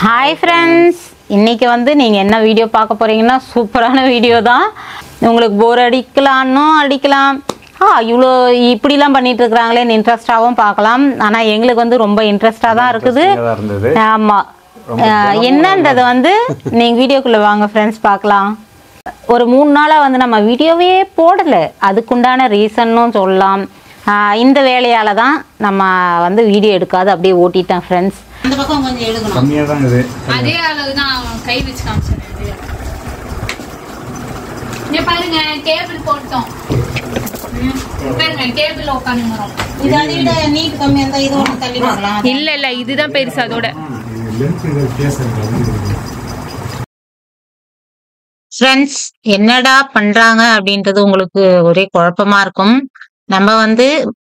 Hi friends, இன்னைக்கு வந்து நீங்க என்ன வீடியோ பார்க்க போறீங்கன்னா சூப்பரான வீடியோ தான். உங்களுக்கு போர் அடிக்கலாம். இவ்ளோ இப்படிலாம் பண்ணிட்டு இருக்காங்களே இன்ட்ரஸ்டாவும் பார்க்கலாம். ஆனா எங்களுக்கு வந்து ரொம்ப இன்ட்ரஸ்டா தான் இருக்குது. ஆமா. என்னன்றத வந்து நீங்க வீடியோக்குள்ள வாங்க फ्रेंड्स பார்க்கலாம். ஒரு 3 நாளா வந்து நம்ம வீடியோவே போடல. அதுக்குண்டான ரீசன்னும் சொல்லலாம். இந்த வேலையால தான் நம்ம வந்து வீடியோ எடுக்காத அப்படியே ஓட்டிட்டேன் फ्रेंड्स. அந்த பக்கம் கொஞ்சம் எடுக்கணும். கம்மியா தான் இது. அதே அளவு தான் கை வச்சு காமிச்சேன். இங்க பாருங்க டேபிள் போட்டோம். பாருங்க டேபிள் உட்கார்ந்துறோம். இது அதை விட நீட் கம்மியா இருந்தா இது ஒண்ணு தள்ளி வரலாம். இல்ல இதுதான் பெருசு அதோட. ஃப்ரெண்ட்ஸ் என்னடா பண்றாங்க அப்படின்றது உங்களுக்கு ஒரே குழப்பமா இருக்கும். நம்ம வந்து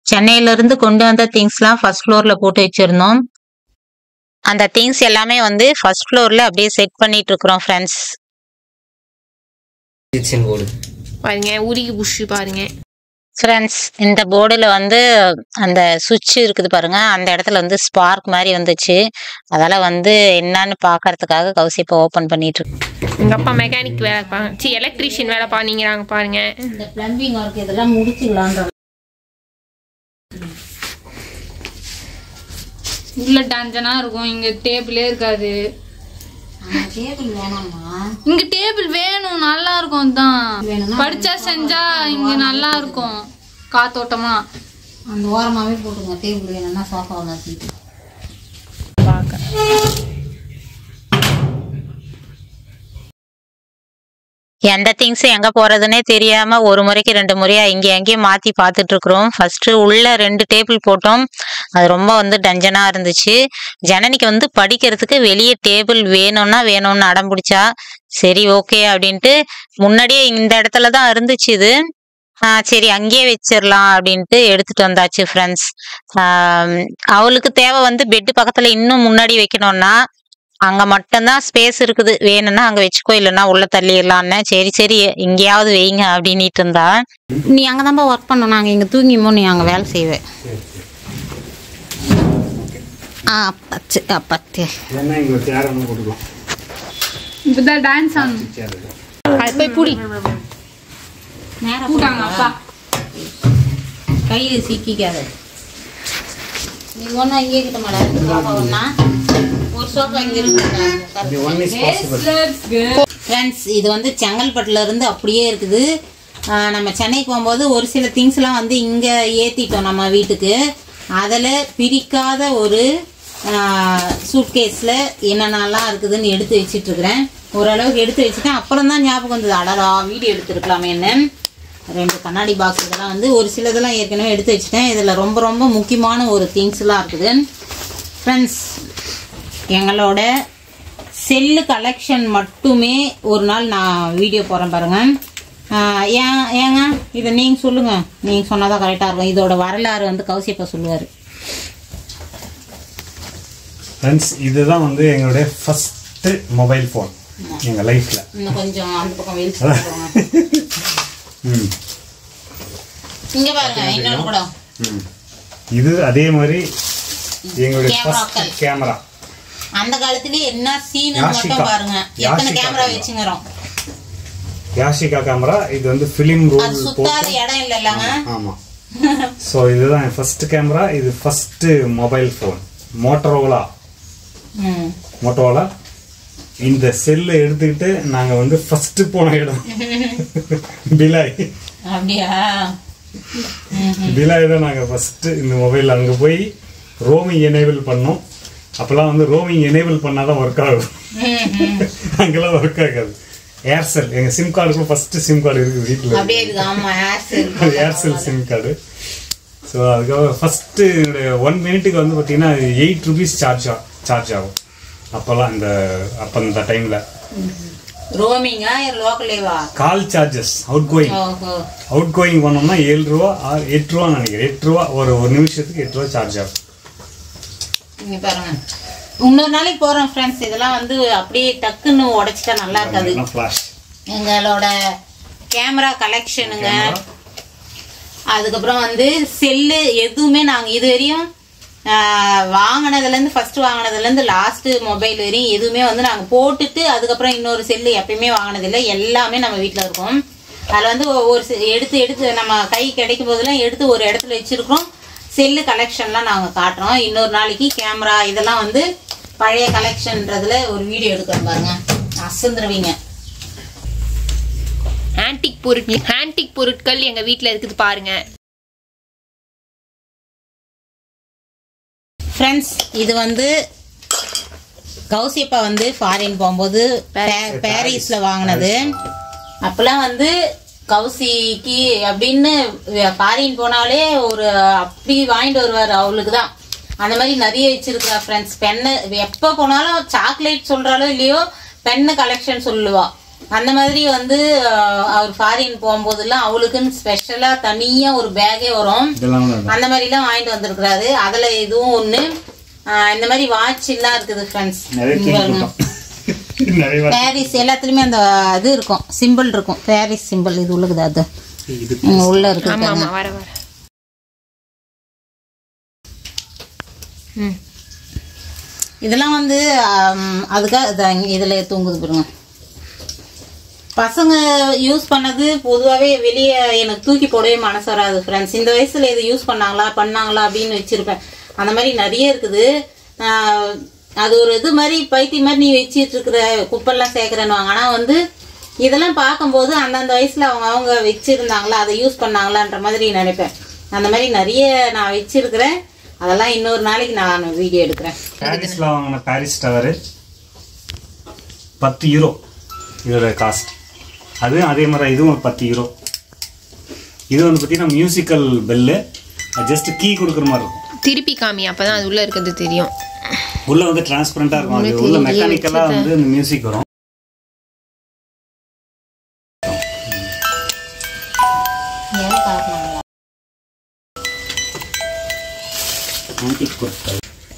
சென்னையில இருந்து கொண்டு வந்த திங்ஸ்லாம் ஃபர்ஸ்ட் ஃப்ளோர்ல போட்டு வச்சிருந்தோம். அந்த திங்ஸ் எல்லாமே வந்து ஃபர்ஸ்ட் ஃப்ளோர்ல அப்படியே செட் பண்ணிட்டு இருக்கோம் ஃப்ரெண்ட்ஸ். கிச்சன் போர்டு பாருங்க உருகி புஷ் பாருங்க ஃப்ரெண்ட்ஸ். இந்த போர்டுல வந்து அந்த சுவிட்ச் இருக்குது பாருங்க, அந்த இடத்துல வந்து ஸ்பார்க் மாதிரி வந்துச்சு. அதெல்லாம் வந்து என்னன்னு பாக்குறதுக்காக கௌசி இப்போ ஓபன் பண்ணிட்டு இருக்கு. எங்க அப்பா மெக்கானிக் வேலை பாருங்க, எலக்ட்ரீஷியன் வேலை பாருங்க பாருங்க. இந்த பிளம்பிங் ஒர்க் இதெல்லாம் முடிச்சுக்கலாம்ன்ற உள்ள டஞ்சனா இருக்கும். இங்க டேபிளே இருக்காது. டேபிள் வேணாமா? இங்க டேபிள் வேணும், நல்லா இருக்கும். தான் படிச்சா செஞ்சா இங்க நல்லா இருக்கும் காத்தோட்டமா. அந்த ஓரமாவே போட்டுங்க. டேபிள் வேணும்னா சோஃபா வச்சுட்டு எந்த திங்ஸ் எங்க போறதுன்னே தெரியாம ஒரு முறைக்கு 2 முறையா இங்க எங்கேயும் மாத்தி பாத்துட்டு இருக்கிறோம். ஃபர்ஸ்ட் உள்ள 2 டேபிள் போட்டோம். அது ரொம்ப வந்து டஞ்சனா இருந்துச்சு. ஜனனிக்கு வந்து படிக்கிறதுக்கு வெளியே டேபிள் வேணும்னு அடம் பிடிச்சா. சரி ஓகே அப்படின்ட்டு முன்னாடியே இந்த இடத்துல தான் இருந்துச்சு இது. சரி அங்கேயே வச்சிடலாம் அப்படின்ட்டு எடுத்துட்டு வந்தாச்சு ஃப்ரெண்ட்ஸ். அவளுக்கு தேவை வந்து பெட்டு பக்கத்துல இன்னும் முன்னாடி வைக்கணும்னா அங்க மட்டும்தான் ஸ்பேஸ் இருக்குது. வேணும்னா அங்க வச்சுக்கோ, இல்லைன்னா உள்ள தள்ளிடலான்னு. சரி எங்கேயாவது வைங்க அப்படின்ட்டு இருந்தா. நீ அங்கதான்பா ஒர்க் பண்ண, நாங்க இங்க தூங்கிமோ நீ அங்க வேலை செய்வேன். இப்பதான் டான்ஸ் ஆன் அது போய் புடி நேரா அப்பா கையில சிக்கிக்காத. நீ ஒன்னா இங்கே கிட்ட மாட்டா ஒரு சோஃபா இங்க இருக்கு. ஃப்ரெண்ட்ஸ் இது வந்து செங்கல்பட்டுல இருந்து அப்படியே இருக்குது. நம்ம சென்னைக்கு போகும்போது ஒரு சில திங்ஸ்லாம் வந்து இங்க ஏத்திட்டோம் நம்ம வீட்டுக்கு. அதில் பிரிக்காத ஒரு சூட்கேஸ்ல என்னென்னலாம் இருக்குதுன்னு எடுத்து வச்சிட்டு இருக்கிறேன். ஓரளவுக்கு எடுத்து வச்சுட்டேன். அப்புறம் தான் ஞாபகம் வந்தது, அடடா வீடியோ எடுத்துருக்கலாமே என்ன. 2 கண்ணாடி பாக்ஸ் இதெல்லாம் வந்து ஒரு சிலதெல்லாம் ஏற்கனவே எடுத்து வச்சுட்டேன். இதில் ரொம்ப ரொம்ப முக்கியமான ஒரு திங்ஸ்லாம் இருக்குது ஃப்ரெண்ட்ஸ். எங்களோட செல்லு கலெக்ஷன் மட்டுமே ஒரு நாள் நான் வீடியோ போகிறேன் பாருங்க. ஏங்க இதை நீங்கள் சொல்லுங்கள், நீங்கள் சொன்னாதான் கரெக்டாக இருக்கும். இதோட வரலாறு வந்து கௌசியப்பா சொல்லுவார். ஃப்ரெண்ட்ஸ் இதுதான் வந்து எங்களுடைய ஃபர்ஸ்ட் மொபைல் ஃபோன் எங்க லைஃப்ல. இன்னும் கொஞ்சம் அந்த பக்கம் வெளிச்சு இங்க பாருங்க இன்னொரு கூட. இது அதே மாதிரி எங்களுடைய ஃபர்ஸ்ட் கேமரா. அந்த காலத்துல என்ன சீன் மட்டும் பாருங்க, எத்தனை கேமரா வெச்சுங்கறோம். யாஷிகா கேமரா. இது வந்து ஃபிலிம் ரோல் சுத்தாத இடம் இல்லங்க. ஆமா. சோ இதுதான் ஃபர்ஸ்ட் கேமரா. இது ஃபர்ஸ்ட் மொபைல் ஃபோன் மோட்டரோலா. இந்த செல்ல எடுத்துக்கிட்டு நாங்க வந்து ஃபர்ஸ்ட் போன இடம் பிலாய். அப்படியா? பிலாய் தான் நாங்க ஃபர்ஸ்ட் இந்த மொபைல் அங்க போய் ரோமிங் எனேபிள் பண்ணோம். அப்பெல்லாம் வந்து ரோமிங் எனேபிள் பண்ணாதான் ஒர்க் ஆகும். அங்கெல்லாம் ஒர்க் ஆகாது. ஏர்செல் எங்க சிம் கார்டுக்கு ஃபர்ஸ்ட் சிம் கார்டு இருக்குது வீட்டுல. Aircel sim card. ஸோ அதுக்காக ஃபர்ஸ்ட் 1 மினிட்டுக்கு வந்து பார்த்தீங்கன்னா 8 rupees சார்ஜ் ஆகும். அப்பெல்லாம் அந்த டைம்ல ரோமிங்கா லோக்கலேவா கால் சார்ஜஸ் அவுட் கோயிங் பண்ணோம்னா 7 ரூபா 8 ரூபா நினைக்கிறேன். 8 ரூபா ஒரு நிமிஷத்துக்கு 8 ரூபா சார்ஜ் ஆகும். நீங்க பாருங்க இன்னொரு நாளைக்கு போறோம் ஃப்ரெண்ட்ஸ். இதெல்லாம் வந்து அப்படியே டக்குன்னு உடைச்சிட்டா நல்லா இருக்காது. எங்களோட கேமரா கலெக்ஷனுங்க. அதுக்கப்புறம் வந்து செல்லு எதுவுமே நாங்கள் இது வரையும் வாங்கினதுலேருந்து ஃபர்ஸ்ட் வாங்கினதுலேருந்து லாஸ்ட் மொபைல் வரையும் எதுவுமே வந்து நாங்கள் போட்டுட்டு அதுக்கப்புறம் இன்னொரு செல்லு எப்பயுமே வாங்கினதில்லை. எல்லாமே நம்ம வீட்டில் இருக்கும். அதில் வந்து ஒரு எடுத்து நம்ம கை கிடைக்கும் போதெல்லாம் எடுத்து ஒரு இடத்துல வச்சிருக்கிறோம். செல்லு கலெக்ஷன்லாம் நாங்கள் காட்டுறோம். இன்னொரு நாளைக்கு கேமரா இதெல்லாம் வந்து பழைய கலெக்ஷன்றதுல ஒரு வீடியோ எடுக்கிறோம் பாருங்க, அசந்துருவீங்க. ஆன்டிக் பொருட்கள் எங்க வீட்ல இருக்குது பாருங்க ஃப்ரெண்ட்ஸ். இது வந்து கௌசியப்பா வந்து ஃபாரின் போகும்போது பாரிஸ்ல வாங்கினது. அப்பெல்லாம் வந்து கௌசிக்கு அப்படின்னு ஃபாரின் போனாலே ஒரு அப்படி வாங்கிட்டு வருவார். அவளுக்கு தான் அந்த மாதிரி நிறைய வச்சிருக்கிறா ஃப்ரெண்ட்ஸ். பென்னு எப்போ போனாலும் சாக்லேட் சொல்றாலோ இல்லையோ பென்னு கலெக்ஷன் சொல்லுவா. அந்த மாதிரி வந்து அவர் ஃபாரின் போகும்போதெல்லாம் அவளுக்குன்னு ஸ்பெஷலா தனியா ஒரு பேக்கே வரும். அந்த மாதிரி எல்லாம் வாங்கிட்டு வந்திருக்கிறாரு. அதுல இதுவும் ஒண்ணு. இந்த மாதிரி வாட்ச் எல்லாம் இருக்குது ஃப்ரெண்ட்ஸ். பாரிஸ் எல்லாத்துலயுமே அந்த இது இருக்கும், சிம்பிள் இருக்கும், பாரிஸ் சிம்பிள். இது உள்ளுக்குது, அது உள்ள இருக்கு. இதெல்லாம் வந்து அதுக்காக இதுல தூங்குது பாருங்க. பசங்க யூஸ் பண்ணது பொதுவாகவே வெளியே எனக்கு தூக்கி போடவே மனசு வராது ஃப்ரெண்ட்ஸ். இந்த வயசுல இதை யூஸ் பண்ணாங்களா அப்படின்னு வச்சிருப்பேன். அந்த மாதிரி நிறைய இருக்குது. அது ஒரு இது மாதிரி பைத்தியம் மாதிரி நீ வச்சிட்டு இருக்கிற குப்பெல்லாம் சேர்க்கிறேன்னு. ஆனா வந்து இதெல்லாம் பார்க்கும்போது அந்தந்த வயசுல அவங்க வச்சிருந்தாங்களா, அதை யூஸ் பண்ணாங்களான்ற மாதிரி நினைப்பேன். அந்த மாதிரி நிறைய நான் வச்சிருக்கிறேன். அதெல்லாம் இன்னொரு நாளைக்கு நான் வீடியோ எடுக்கிறேன். பாரிஸ்ல வாங்கின பாரிஸ் டவர் 10 யூரோ இதோட காஸ்ட். அது அதே மாதிரி இதுவும் 10 யூரோ. இது வந்து பார்த்தீங்கன்னா மியூசிக்கல் பெல்லு. ஜஸ்ட் கீ கொடுக்குற மாதிரி இருக்கும். திருப்பி காமி, அப்பதான் அது உள்ள இருக்கிறது தெரியும். உள்ள வந்து டிரான்ஸ்பரண்டா இருக்கும். அது உள்ள மெக்கானிக்கலா வந்து இந்த மியூசிக் வரும்.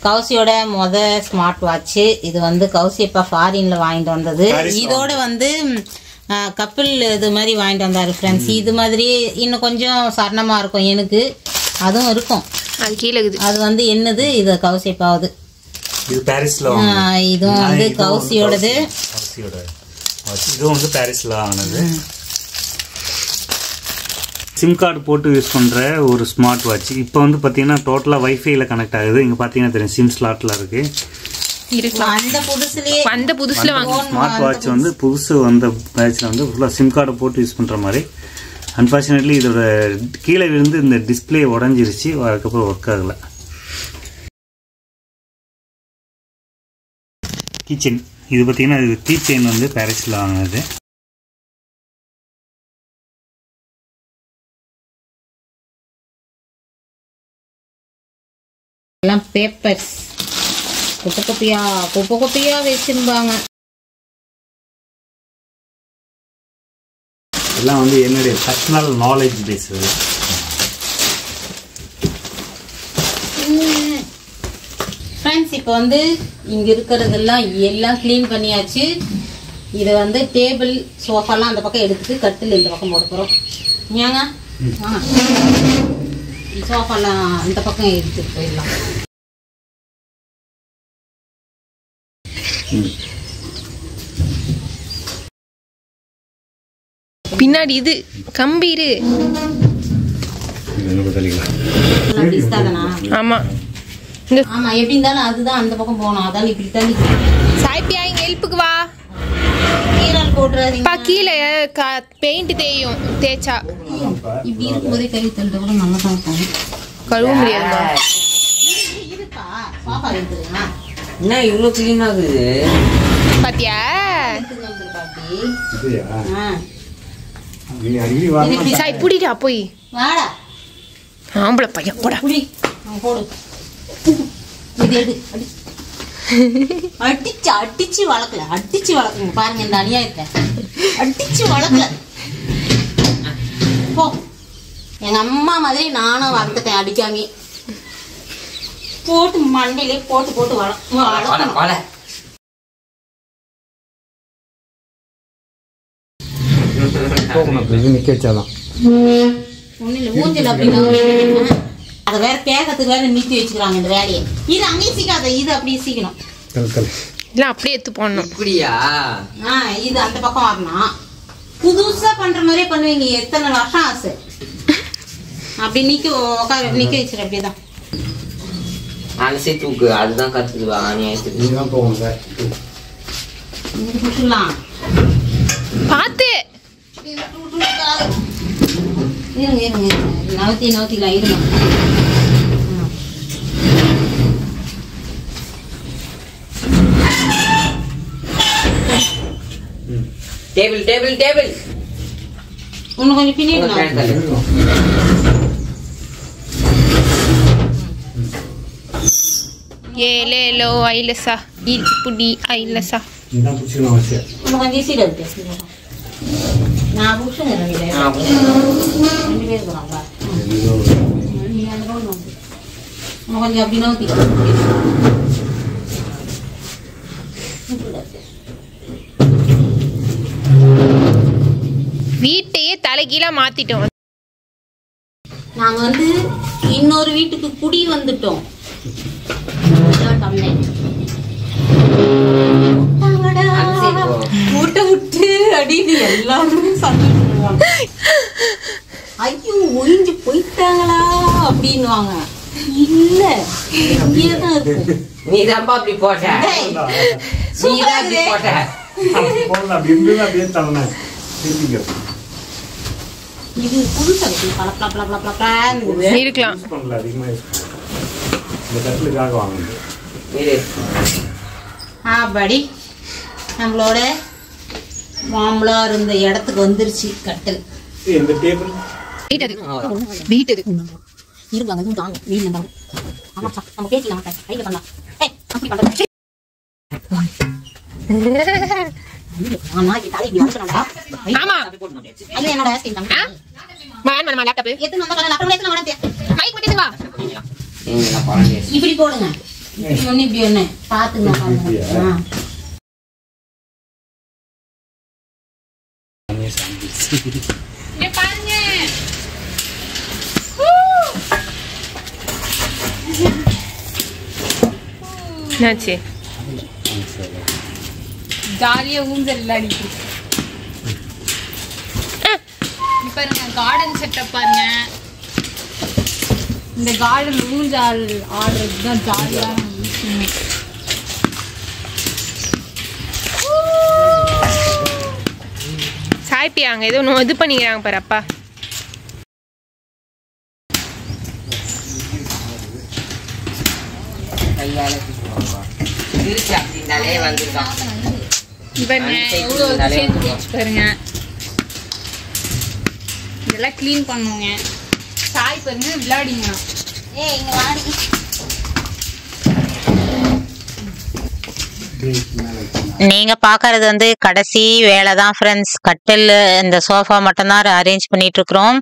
கௌசியோட ஸ்மார்ட் வாட்ச் இது வந்து கௌசியப்பா ஃபாரின்ல வாங்கிட்டு வந்தது. இதோட வந்து கப்பிள் இது மாதிரி வாங்கிட்டு வந்தாரு ஃப்ரெண்ட்ஸ். இது மாதிரி இன்னும் கொஞ்சம் சரணமா இருக்கும் எனக்கு, அதுவும் இருக்கும். அது கீழே அது வந்து என்னது, இது கௌசியப்பாவது. இது பாரிஸ்ல இதுவும் வந்து கௌசியோடது. இதுவும் வந்து பாரிஸ்ல வாங்கினது. சிம் கார்டு போட்டு யூஸ் பண்ணுற ஒரு ஸ்மார்ட் வாட்ச். இப்போ வந்து பார்த்தீங்கன்னா டோட்டலாக வைஃபைல கனெக்ட் ஆகுது. இங்கே பார்த்தீங்கன்னா தெரியும் சிம் ஸ்லாட்டில் இருக்கு. அந்த புதுசுல ஸ்மார்ட் வாட்ச் வந்து புதுசு வந்த பேட்சில் வந்து ஃபுல்லாக சிம் கார்டை போட்டு யூஸ் பண்ணுற மாதிரி. அன்ஃபார்ச்சுனேட்லி இதோட கீழே விழுந்து இந்த டிஸ்பிளே உடஞ்சிருச்சு. அதுக்கப்புறம் ஒர்க் ஆகலை. கீச்செயின் இது பார்த்தீங்கன்னா இது கீச்செயின் வந்து பாரிஸில் வாங்கினது. எல்லாம் பேப்பர்ஸ் குப்பை குப்பையா வச்சிருப்பாங்க. எல்லாம் வந்து என்னுடைய பர்சனல் நாலேஜ் பேசுது. ஃப்ரெண்ட்ஸ் இப்போ வந்து இங்க இருக்கிறதெல்லாம் எல்லாம் கிளீன் பண்ணியாச்சு. இதை வந்து டேபிள் சோஃபாலாம் அந்த பக்கம் எடுத்துட்டு கட்டில் இந்த பக்கம் போட போறோம். ஏங்க சோஃபாலாம் இந்த பக்கம் எடுத்துட்டு போயிடலாம். பின்னாடி இது கம்பீரு. ஆமா ஆமா எப்படி இருந்தாலும் அதுதான் அந்த பக்கம் போகணும். அதான் இப்படி தள்ளி சாய்பியா இங்க ஹெல்ப்புக்கு வா. கீழல் போடுறாதீங்க. கீழே பெயிண்ட் தேயும். தேய்ச்சா இப்படி இருக்கும்போதே கழுவி தள்ளிட்டு கூட நல்லா தான் இருக்கும். கழுவ முடியாதுமா. இருப்பா சோஃபா எடுத்துருங்க. என்ன இவ்வளவு கிளீன் ஆகுது பாத்தியா? சாய் புடிடா போய். வாடா ஆம்பளை பையன் போடா. புடி போடு. இது எடு அடிச்சு அடிச்சு வளர்க்கல. அடிச்சு வளர்க்குங்க பாருங்க இந்த அநியாயத்தை. அடிச்சு வளர்க்கல போ. எங்க அம்மா மாதிரி நானும் வளர்த்துட்டேன் அடிக்காம. போட்டு மண்டையிலே போட்டு போட்டு வளர்க்கணும். நிக்க வச்சாதான் ஒண்ணு இல்லை ஊஞ்சல் அப்படின்னா அதை வேற கேட்கறதுக்கு வேற நீட்டி வச்சுக்கிறாங்க இந்த வேலையை. இது அங்கேயும் சீக்காத, இது அப்படியே சீக்கணும். இல்லை அப்படியே எடுத்து போடணும். இப்படியா? இது அந்த பக்கம் வரணும். புதுசா பண்ற மாதிரியே பண்ணுவீங்க. எத்தனை வருஷம் ஆசை. அப்படி உட்கார நிக்க வச்சிரு. அப்படியேதான் அலசி தூக்கு. அதுதான் கத்துக்குவா அநியாயத்துக்கு. நீதான் போகணும் சார். குடிச்சுக்கலாம். பார்த்து இருங்க நவுத்திலாம் இருங்க. டேபிள் டேபிள் டேபிள் இன்னும் கொஞ்சம் பின்னாடி. ஏலேலோ ஐலசா ஈச்சிப்புடி ஐலசா. நீதான் பிடிச்சிக்கணும் அவசியம். இன்னும் கொஞ்சம் சீடை விட்டு நான் புடிச்சுங்க. 2 பேர் இருக்கிறாங்க. இன்னும் கொஞ்சம் அப்படி நோக்கி வீட்டையே தலைகீழா மாத்திட்டோம். நாங்க வந்து இன்னொரு வீட்டுக்கு குடி வந்துட்டோம். மூட்டை விட்டு அப்படின்னு எல்லாருமே சந்தோஷப்படுவாங்க. ஐயோ ஒழிஞ்சு போயிட்டாங்களா அப்படின்னுவாங்க. இல்ல இங்கேதான் இருக்கும். நீதான்ப்பா அப்படி போட்ட. நீதான் அப்படி போட்ட. அப்படி இருந்தது அப்படியே தவணை திரும்பிக்க. இது புதுசா இருக்கு. இருக்கலாம். யூஸ் பண்ணல, அதிகமா யூஸ் பண்ணல. இந்த கட்டிலுக்காக வாங்குது. படி நம்மளோட மாம்பழா இருந்த இடத்துக்கு வந்துருச்சு கட்டல். இந்த டேபிள் வீட்டு இருக்காங்க வீடு இருந்தாங்க. ஆமாப்பா நம்ம பேசிக்கலாம் கையில பண்ணலாம். அப்படி பண்றது ஆமா என்னோட ஐஸ்கிரீம் லேப்டாப் இப்படி போடுங்க. இப்படி ஒண்ணு பாத்துங்க. என்னாச்சு? ஜாலியா ஊஞ்சல் விளையாடிட்டு பாருங்க. கார்டன் செட்டப் பாருங்க. இந்த கார்டன் ஊஞ்சால் ஆடுறது தான் ஜாலியான விஷயம். சாய்ப்பியாங்க ஏதோ இது பண்ணிக்கிறாங்க பாரு அப்பா. பாருங்க இதெல்லாம் கிளீன் பண்ணுங்க. சாய் பாருங்க விளையாடிங்க. நீங்க பாக்குறது வந்து கடைசி வேலை தான் ஃப்ரெண்ட்ஸ். கட்டில் இந்த சோஃபா மட்டும்தான் அரேஞ்ச் பண்ணிட்டு இருக்கிறோம்.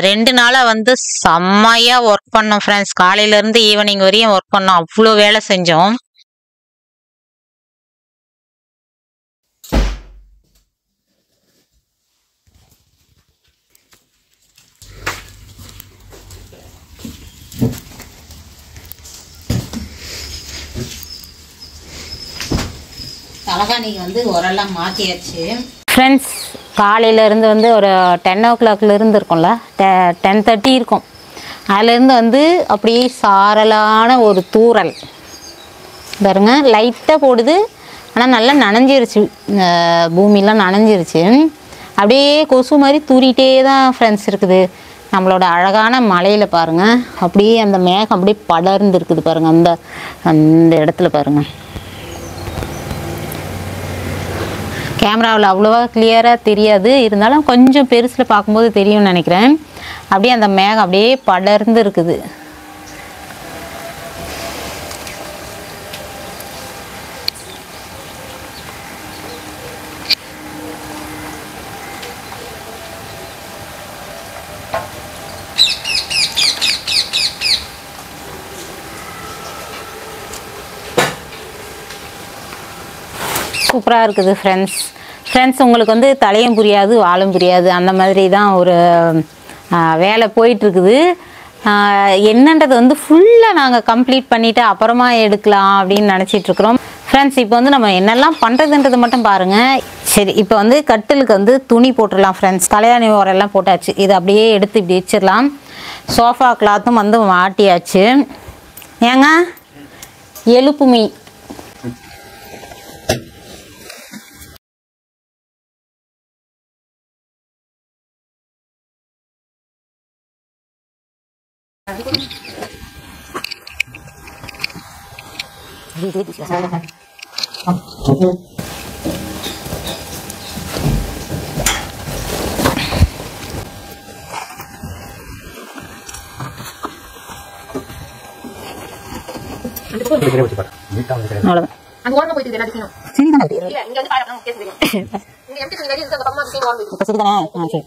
2 நாளா வந்து செம்மையா ஒர்க் பண்ணோம் ஃப்ரெண்ட்ஸ். காலையில இருந்து ஈவினிங் வரையும் ஒர்க் பண்ணோம். அவ்வளோ வேலை செஞ்சோம். தலகாணிக்கு வந்து உரெல்லாம் மாற்றியாச்சு ஃப்ரெண்ட்ஸ். காலையிலேருந்து வந்து ஒரு 10 o'clock இருக்கும்ல, 10:30 இருக்கும். அதுலேருந்து வந்து அப்படியே சாரலான ஒரு தூறல் பாருங்க. லைட்டாக போடுது, ஆனால் நல்லா நனைஞ்சிருச்சு. பூமியெலாம் நனைஞ்சிருச்சு. அப்படியே கொசு மாதிரி தூரிகிட்டே தான் ஃப்ரெண்ட்ஸ் இருக்குது. நம்மளோட அழகான மலையில் பாருங்கள், அப்படியே அந்த மேகம் அப்படியே படர்ந்து இருக்குது பாருங்கள். அந்த இடத்துல பாருங்கள். கேமராவில் அவ்வளோவா கிளியராக தெரியாது, இருந்தாலும் கொஞ்சம் பெருசில் பார்க்கும்போது தெரியும்னு நினைக்கிறேன். அப்படியே அந்த மேகம் அப்படியே படர்ந்து இருக்குது. சூப்பராக இருக்குது ஃப்ரெண்ட்ஸ். உங்களுக்கு வந்து தலையும் புரியாது வாழும் புரியாது, அந்த மாதிரி தான் ஒரு வேலை போயிட்டுருக்குது. என்னன்றது வந்து ஃபுல்லாக நாங்கள் கம்ப்ளீட் பண்ணிவிட்டு அப்புறமா எடுக்கலாம் அப்படின்னு நினச்சிட்ருக்குறோம் ஃப்ரெண்ட்ஸ். இப்போ வந்து நம்ம என்னெல்லாம் பண்ணுறதுன்றது மட்டும் பாருங்கள். சரி, இப்போ வந்து கட்டிலுக்கு வந்து துணி போட்டுடலாம் ஃப்ரெண்ட்ஸ். தலையாணி ஓரெல்லாம் போட்டாச்சு. இது அப்படியே எடுத்து இப்படி வச்சிடலாம். சோஃபா கிளாத்தும் வந்து மாட்டியாச்சு. ஏங்க எலுப்பு மீன் அவ்வளோதான். அந்த ஓரமா போயிட்டு எல்லாத்தையும் இல்ல இங்க வந்து பாருங்க கேஸ் தெரியும். இங்க எம்டி துணி இருக்கு அந்த பக்கமா சேம் வாங்குது. இப்போ சரிதானே? சரி.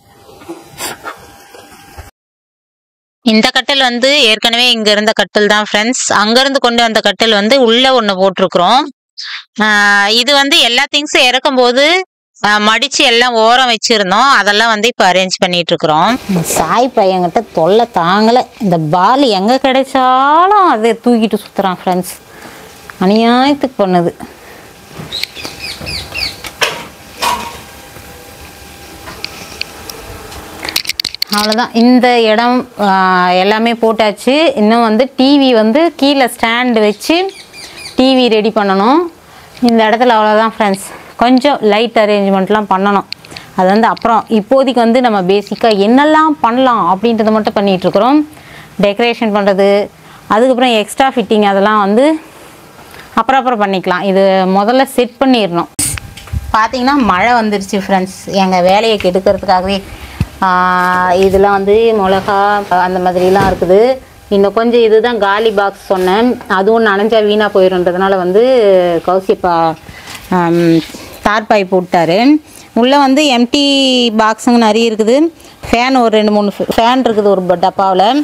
இந்த கட்டில் வந்து ஏற்கனவே இங்க இருந்த கட்டில் தான் ஃப்ரெண்ட்ஸ். அங்கிருந்து கொண்டு வந்த கட்டில் வந்து உள்ள ஒன்று போட்டிருக்கிறோம். இது வந்து எல்லா திங்ஸும் இறக்கும் போது மடிச்சு எல்லாம் ஓரம் வச்சிருந்தோம். அதெல்லாம் வந்து இப்போ அரேஞ்ச் பண்ணிட்டு இருக்கிறோம். சாய் பையன்கிட்ட தொல்லை தாங்கலை. இந்த பால் எங்கே கிடைச்சாலும் அதை தூக்கிட்டு சுற்றுறான் ஃப்ரெண்ட்ஸ். அநியாயத்துக்கு பண்ணுது. அவ்வளோதான். இந்த இடம் எல்லாமே போட்டாச்சு. இன்னும் வந்து டிவி வந்து கீழே ஸ்டாண்டு வச்சு டிவி ரெடி பண்ணணும். இந்த இடத்துல அவ்வளோதான் ஃப்ரெண்ட்ஸ். கொஞ்சம் லைட் அரேஞ்ச்மெண்ட்லாம் பண்ணணும். அது வந்து அப்புறம் இப்போதைக்கு வந்து நம்ம பேசிக்காக என்னெல்லாம் பண்ணலாம் அப்படின்றத மட்டும் பண்ணிகிட்ருக்குறோம். டெக்கரேஷன் பண்ணுறது, அதுக்கப்புறம் எக்ஸ்ட்ரா ஃபிட்டிங் அதெல்லாம் வந்து அப்புறம் பண்ணிக்கலாம். இது முதல்ல செட் பண்ணிடணும். பார்த்திங்கன்னா மழை வந்துருச்சு ஃப்ரெண்ட்ஸ். எங்கள் வேலையை கெடுக்கிறதுக்காகவே இதெல்லாம் வந்து மிளகா அந்த மாதிரிலாம் இருக்குது. இன்னும் கொஞ்சம் இதுதான் காலி பாக்ஸ் சொன்னேன். அதுவும் நனைஞ்சா வீணாக போயிடும்ன்றதுனால வந்து கௌசிப்பா தார்பாய் போட்டார். உள்ளே வந்து எம்டி பாக்ஸுங்க நிறைய இருக்குது. ஃபேன் ஒரு 2-3 ஃபேன் இருக்குது ஒரு டப்பாவில்.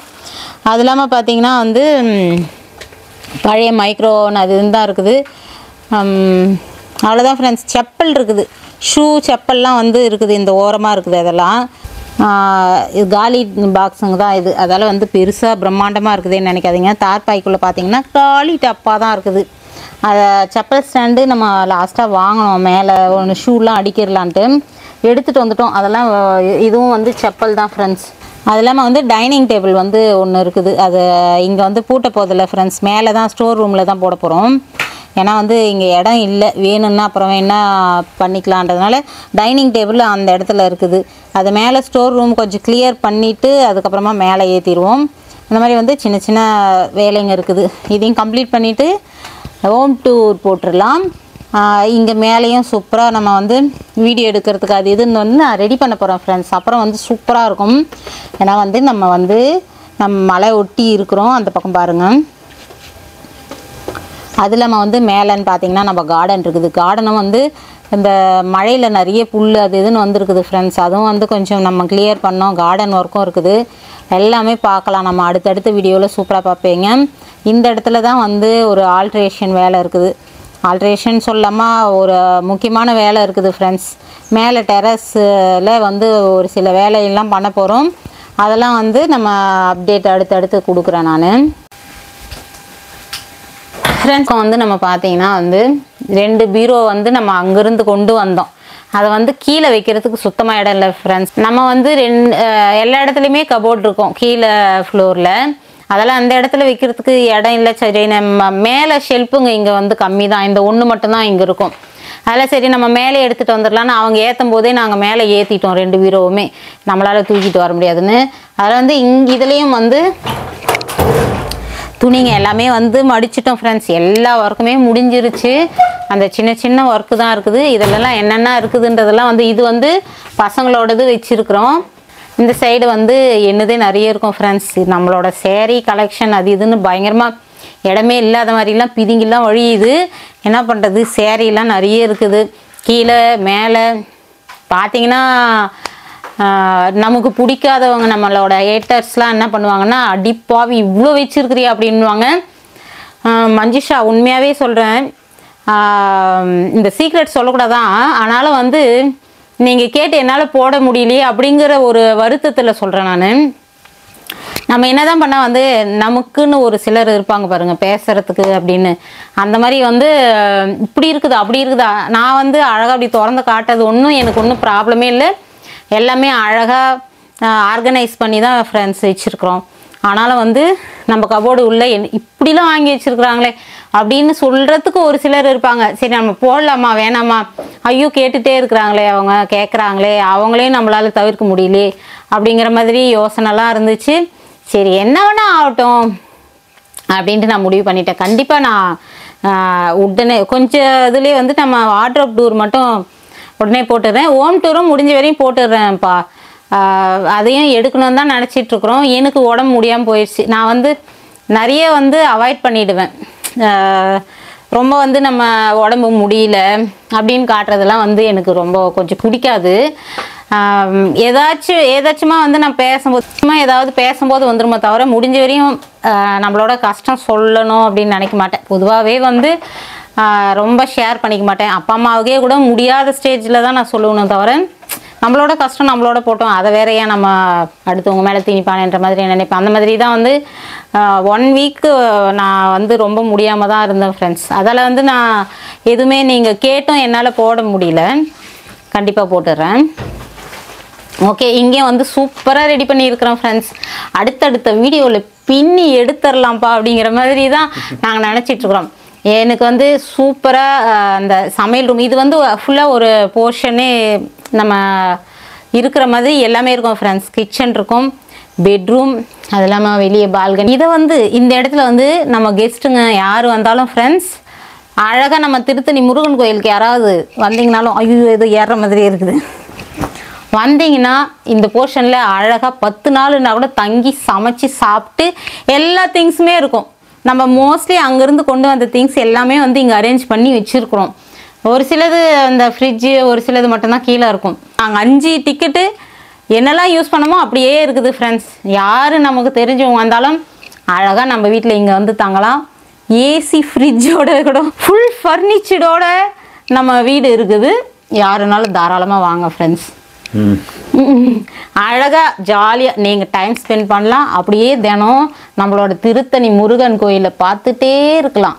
அது இல்லாமல் பார்த்திங்கன்னா வந்து பழைய மைக்ரோன் அது தான் இருக்குது. அவ்வளோதான் ஃப்ரெண்ட்ஸ். செப்பல் இருக்குது, ஷூ செப்பல்லாம் வந்து இருக்குது. இந்த ஓரமாக இருக்குது. அதெல்லாம் இது காலி பாக்ஸுங்க தான் இது. அதால் வந்து பெருசாக பிரம்மாண்டமாக இருக்குதுன்னு நினைக்காதீங்க. தார்பாய்க்குள்ளே பார்த்தீங்கன்னா காலி டப்பாக தான் இருக்குது. அதை செப்பல் ஸ்டாண்டு நம்ம லாஸ்ட்டாக வாங்கினோம். மேலே ஒன்று ஷூலாம் அடிக்கிறலான்ட்டு எடுத்துகிட்டு வந்துட்டோம். அதெல்லாம் இதுவும் வந்து செப்பல் தான் ஃப்ரெண்ட்ஸ். அது இல்லாமல் வந்து டைனிங் டேபிள் வந்து ஒன்று இருக்குது. அது இங்கே வந்து பூட்ட போதில்லை ஃப்ரெண்ட்ஸ். மேலே தான் ஸ்டோர் ரூமில் தான் போட போகிறோம். ஏன்னா வந்து இங்கே இடம் இல்லை, வேணும்னா அப்புறம் வேணா பண்ணிக்கலான்றதுனால டைனிங் டேபிள் அந்த இடத்துல இருக்குது. அது மேலே ஸ்டோர் ரூம் கொஞ்சம் கிளியர் பண்ணிவிட்டு அதுக்கப்புறமா மேலே ஏற்றிடுவோம். இந்த மாதிரி வந்து சின்ன சின்ன வேலைங்க இருக்குது. இதையும் கம்ப்ளீட் பண்ணிவிட்டு ஹோம் டூர் போட்டுடலாம். இங்கே மேலேயும் சூப்பராக நம்ம வந்து வீடியோ எடுக்கிறதுக்கு அது இதுன்னு வந்து நான் ரெடி பண்ண போகிறேன் ஃப்ரெண்ட்ஸ். அப்புறம் வந்து சூப்பராக இருக்கும். ஏன்னா வந்து நம்ம மலை ஒட்டி இருக்கிறோம். அந்த பக்கம் பாருங்கள். அது இல்லாமல் வந்து மேலேன்னு பார்த்தீங்கன்னா நம்ம கார்டன் இருக்குது. கார்டனும் வந்து இந்த மழையில் நிறைய புல் அது இதுன்னு வந்துருக்குது ஃப்ரெண்ட்ஸ். அதுவும் வந்து கொஞ்சம் நம்ம கிளியர் பண்ணோம். கார்டன் ஒர்க்கும் இருக்குது. எல்லாமே பார்க்கலாம். நம்ம அடுத்தடுத்த வீடியோவில் சூப்பராக பார்ப்பீங்க. இந்த இடத்துல தான் வந்து ஒரு ஆல்ட்ரேஷன் வேலை இருக்குது. ஆல்ட்ரேஷன் சொல்லாமல் ஒரு முக்கியமான வேலை இருக்குது ஃப்ரெண்ட்ஸ். மேலே டெரஸில் வந்து ஒரு சில வேலையெல்லாம் பண்ண போகிறோம். அதெல்லாம் வந்து நம்ம அப்டேட் அடுத்தடுத்து கொடுக்குறேன் நான் ஃப்ரெண்ட்ஸ். வந்து நம்ம பார்த்தீங்கன்னா வந்து 2 பீரோ வந்து நம்ம அங்கேருந்து கொண்டு வந்தோம். அதை வந்து கீழே வைக்கிறதுக்கு சுத்தமாக இடம் இல்லை ஃப்ரெண்ட்ஸ். நம்ம வந்து எல்லா இடத்துலையுமே கபோர்ட் இருக்கும் கீழே ஃப்ளோரில். அதெல்லாம் அந்த இடத்துல வைக்கிறதுக்கு இடம் இல்லை. சரி, நம்ம மேலே ஷெல்ஃபுங்க இங்கே வந்து கம்மி தான். இந்த ஒன்று மட்டும்தான் இங்கே இருக்கும். அதில் சரி நம்ம மேலே எடுத்துகிட்டு வந்துடலான்னு அவங்க ஏற்றும் போதே நாங்கள் மேலே ஏற்றிட்டோம். 2 பீரோவுமே நம்மளால் தூக்கிட்டு வர முடியாதுன்னு. அதில் வந்து இதுலேயும் வந்து துணிங்க எல்லாமே வந்து மடிச்சிட்டோம் ஃப்ரெண்ட்ஸ். எல்லா ஒர்க்குமே முடிஞ்சிருச்சு. அந்த சின்ன சின்ன ஒர்க்கு தான் இருக்குது. இதிலெல்லாம் என்னென்ன இருக்குதுன்றதெல்லாம் வந்து இது வந்து பசங்களோடது வச்சுருக்குறோம். இந்த சைடு வந்து என்னதே நிறைய இருக்கும் ஃப்ரெண்ட்ஸ். நம்மளோட சேரீ கலெக்ஷன் அது இதுன்னு பயங்கரமாக இடமே இல்லாத மாதிரிலாம் பிதிங்கெல்லாம் வழியுது. என்ன பண்ணுறது, சேரீலாம் நிறைய இருக்குது. கீழே மேலே பார்த்தீங்கன்னா நமக்கு பிடிக்காதவங்க நம்மளோட ஹேட்டர்ஸ்லாம் என்ன பண்ணுவாங்கன்னா, அடிப்பாவி இவ்வளோ வச்சுருக்குறியா அப்படின்வாங்க. மஞ்சுஷா உண்மையாகவே சொல்கிறேன், இந்த சீக்ரெட் சொல்லக்கூடாதான். ஆனாலும் வந்து நீங்கள் கேட்டு என்னால் போட முடியலையே அப்படிங்கிற ஒரு வருத்தத்தில் சொல்கிறேன் நான். நம்ம என்னதான் பண்ணா வந்து நமக்குன்னு ஒரு சிலர் இருப்பாங்க பாருங்க பேசுறதுக்கு அப்படின்னு. அந்த மாதிரி வந்து இப்படி இருக்குதா அப்படி இருக்குதா, நான் வந்து அழகாக அப்படி திறந்து காட்டுறது ஒன்றும் எனக்கு ஒன்றும் ப்ராப்ளமே இல்லை. எல்லாமே அழகாக ஆர்கனைஸ் பண்ணி தான் ஃப்ரெண்ட்ஸ் வச்சுருக்குறோம். ஆனாலும் வந்து நம்ம கபோர்டு உள்ள இப்படிலாம் வாங்கி வச்சுருக்குறாங்களே அப்படின்னு சொல்கிறதுக்கு ஒரு சிலர் இருப்பாங்க. சரி நம்ம போடலாமா வேணாமா, ஐயோ கேட்டுகிட்டே இருக்கிறாங்களே அவங்க கேட்குறாங்களே, அவங்களையும் நம்மளால் தவிர்க்க முடியலையே அப்படிங்கிற மாதிரி யோசனைலாம் இருந்துச்சு. சரி என்ன வேணா ஆகட்டும் அப்படின்ட்டு நான் முடிவு பண்ணிட்டேன். கண்டிப்பாக நான் உடனே கொஞ்சம் இதுலேயே வந்து நம்ம வார்ட்ரோப் டூர் மட்டும் உடனே போட்டுடுறேன். ஹோம் டூரும் முடிஞ்ச வரையும் போட்டுடுறேன்ப்பா. அதையும் எடுக்கணும்னு தான் நினச்சிட்ருக்குறோம். எனக்கு உடம்பு முடியாமல் போயிடுச்சு. நான் வந்து நிறைய வந்து அவாய்ட் பண்ணிவிடுவேன். ரொம்ப வந்து நம்ம உடம்பு முடியல அப்படின்னு காட்டுறதெல்லாம் வந்து எனக்கு ரொம்ப கொஞ்சம் பிடிக்காது. ஏதாச்சுமா வந்து நான் ஏதாவது பேசும்போது வந்துருமோ தவிர முடிஞ்ச வரையும் நம்மளோட கஷ்டம் சொல்லணும் அப்படின்னு நினைக்க மாட்டேன். பொதுவாகவே வந்து ரொம்ப ஷேர் பண்ணிக்க மாட்டேன். அப்பா அம்மாவுக்கே கூட முடியாத ஸ்டேஜில் தான் நான் சொல்லணும் தவிர நம்மளோட கஷ்டம் நம்மளோட போட்டோம் அதை வேறையா நம்ம அடுத்தவங்க மேலே திணிப்பானன்ற மாதிரி நினைப்பேன். அந்த மாதிரி தான் வந்து 1 வீக்கு நான் வந்து ரொம்ப முடியாமல் தான் இருந்தேன் ஃப்ரெண்ட்ஸ். அதில் வந்து நான் எதுவுமே நீங்கள் கேட்டும் என்னால் போட முடியல. கண்டிப்பாக போட்டுடுறேன். ஓகே, இங்கேயும் வந்து சூப்பராக ரெடி பண்ணியிருக்கிறோம் ஃப்ரெண்ட்ஸ். அடுத்தடுத்த வீடியோவில் பின்னி எடுத்துடலாம்ப்பா அப்படிங்கிற மாதிரி தான் நாங்கள் நினச்சிட்ருக்குறோம். எனக்கு வந்து சூப்பராக அந்த சமையல் ரூம் இது வந்து ஃபுல்லாக ஒரு போர்ஷனே நம்ம இருக்கிற மாதிரி எல்லாமே இருக்கும் ஃப்ரெண்ட்ஸ். கிச்சன் இருக்கும், பெட்ரூம், அது இல்லாமல் வெளியே பால்கனி. இதை வந்து இந்த இடத்துல வந்து நம்ம கெஸ்ட்டுங்க யார் வந்தாலும் ஃப்ரெண்ட்ஸ் அழகாக நம்ம திருத்தணி முருகன் கோயிலுக்கு யாராவது வந்தீங்கனாலும் ஐயோ ஏதோ ஏறுற மாதிரி இருக்குது வந்தீங்கன்னா இந்த போர்ஷனில் அழகாக 10 நாளுன்னா கூட தங்கி சமைச்சு சாப்பிட்டு எல்லா திங்ஸுமே இருக்கும். நம்ம மோஸ்ட்லி அங்கேருந்து கொண்டு வந்த திங்ஸ் எல்லாமே வந்து இங்கே அரேஞ்ச் பண்ணி வச்சுருக்குறோம். ஒரு சிலது அந்த ஃப்ரிட்ஜு ஒரு சிலது மட்டும்தான் கீழே இருக்கும். நாங்கள் 5 டிக்கெட்டு என்னெல்லாம் யூஸ் பண்ணமோ அப்படியே இருக்குது ஃப்ரெண்ட்ஸ். யார் நமக்கு தெரிஞ்சவங்க வந்தாலும் அழகாக நம்ம வீட்டில் இங்கே வந்து தங்கலாம். ஏசி ஃப்ரிட்ஜோட கூட ஃபுல் ஃபர்னிச்சரோட நம்ம வீடு இருக்குது. யாருனாலும் தாராளமாக வாங்க ஃப்ரெண்ட்ஸ். அழகாக ஜாலியாக நீங்கள் டைம் ஸ்பெண்ட் பண்ணலாம். அப்படியே தினம் நம்மளோட திருத்தணி முருகன் கோயிலை பார்த்துட்டே இருக்கலாம்,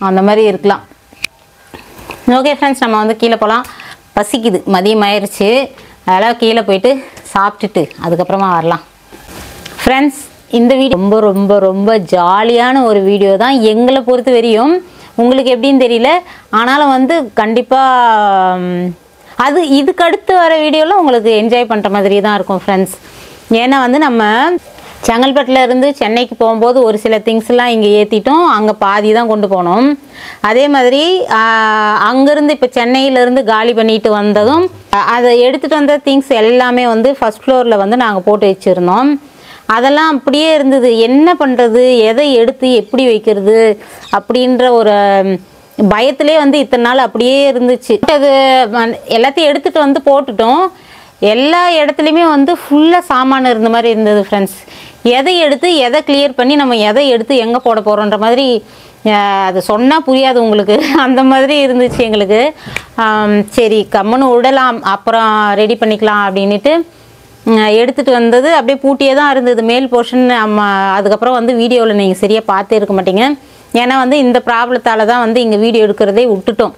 அந்த மாதிரி இருக்கலாம். ஓகே ஃப்ரெண்ட்ஸ், நம்ம வந்து கீழே போகலாம். பசிக்குது, மதியம் ஆயிடுச்சு. அதெல்லாம் கீழே போயிட்டு சாப்பிட்டுட்டு அதுக்கப்புறமா வரலாம். ஃப்ரெண்ட்ஸ், இந்த வீடியோ ரொம்ப ரொம்ப ரொம்ப ஜாலியான ஒரு வீடியோ தான் எங்களை பொறுத்த வரையும். உங்களுக்கு எப்படின்னு தெரியல, ஆனாலும் வந்து கண்டிப்பாக அது இதுக்கு அடுத்து வர வீடியோவில் உங்களுக்கு என்ஜாய் பண்ணுற மாதிரி தான் இருக்கும் ஃப்ரெண்ட்ஸ். ஏன்னா வந்து நம்ம செங்கல்பட்டில் இருந்து சென்னைக்கு போகும்போது ஒரு சில திங்ஸ்லாம் இங்கே ஏற்றிட்டோம், அங்கே பாதி தான் கொண்டு போனோம். அதே மாதிரி அங்கேருந்து இப்போ சென்னையிலேருந்து காலி பண்ணிட்டு வந்ததும் அதை எடுத்துகிட்டு வந்த திங்ஸ் எல்லாமே வந்து ஃபஸ்ட் ஃப்ளோரில் வந்து நாங்கள் போட்டு வச்சுருந்தோம். அதெல்லாம் அப்படியே இருந்தது. என்ன பண்ணுறது, எதை எடுத்து எப்படி வைக்கிறது அப்படின்ற ஒரு பயத்திலே வந்து இத்தனை நாள் அப்படியே இருந்துச்சு. அது எல்லாத்தையும் எடுத்துகிட்டு வந்து போட்டுட்டோம். எல்லா இடத்துலையுமே வந்து ஃபுல்லாக சாமான இருந்த மாதிரி இருந்தது ஃப்ரெண்ட்ஸ். எதை எடுத்து எதை கிளியர் பண்ணி நம்ம எதை எடுத்து எங்கே போட போகிறோன்ற மாதிரி அது சொன்னால் புரியாது உங்களுக்கு, அந்த மாதிரி இருந்துச்சு எங்களுக்கு. சரி கம்முன்னு விடலாம், அப்புறம் ரெடி பண்ணிக்கலாம் அப்படின்ட்டு எடுத்துகிட்டு வந்தது. அப்படியே பூட்டியே தான் இருந்தது மேல் போர்ஷன். அதுக்கப்புறம் வந்து வீடியோவில் நீங்கள் சரியாக பார்த்தே இருக்க மாட்டீங்க. ஏன்னா வந்து இந்த ப்ராப்ளத்தால் தான் வந்து இங்கே வீடியோ எடுக்கிறதே விட்டுட்டோம்.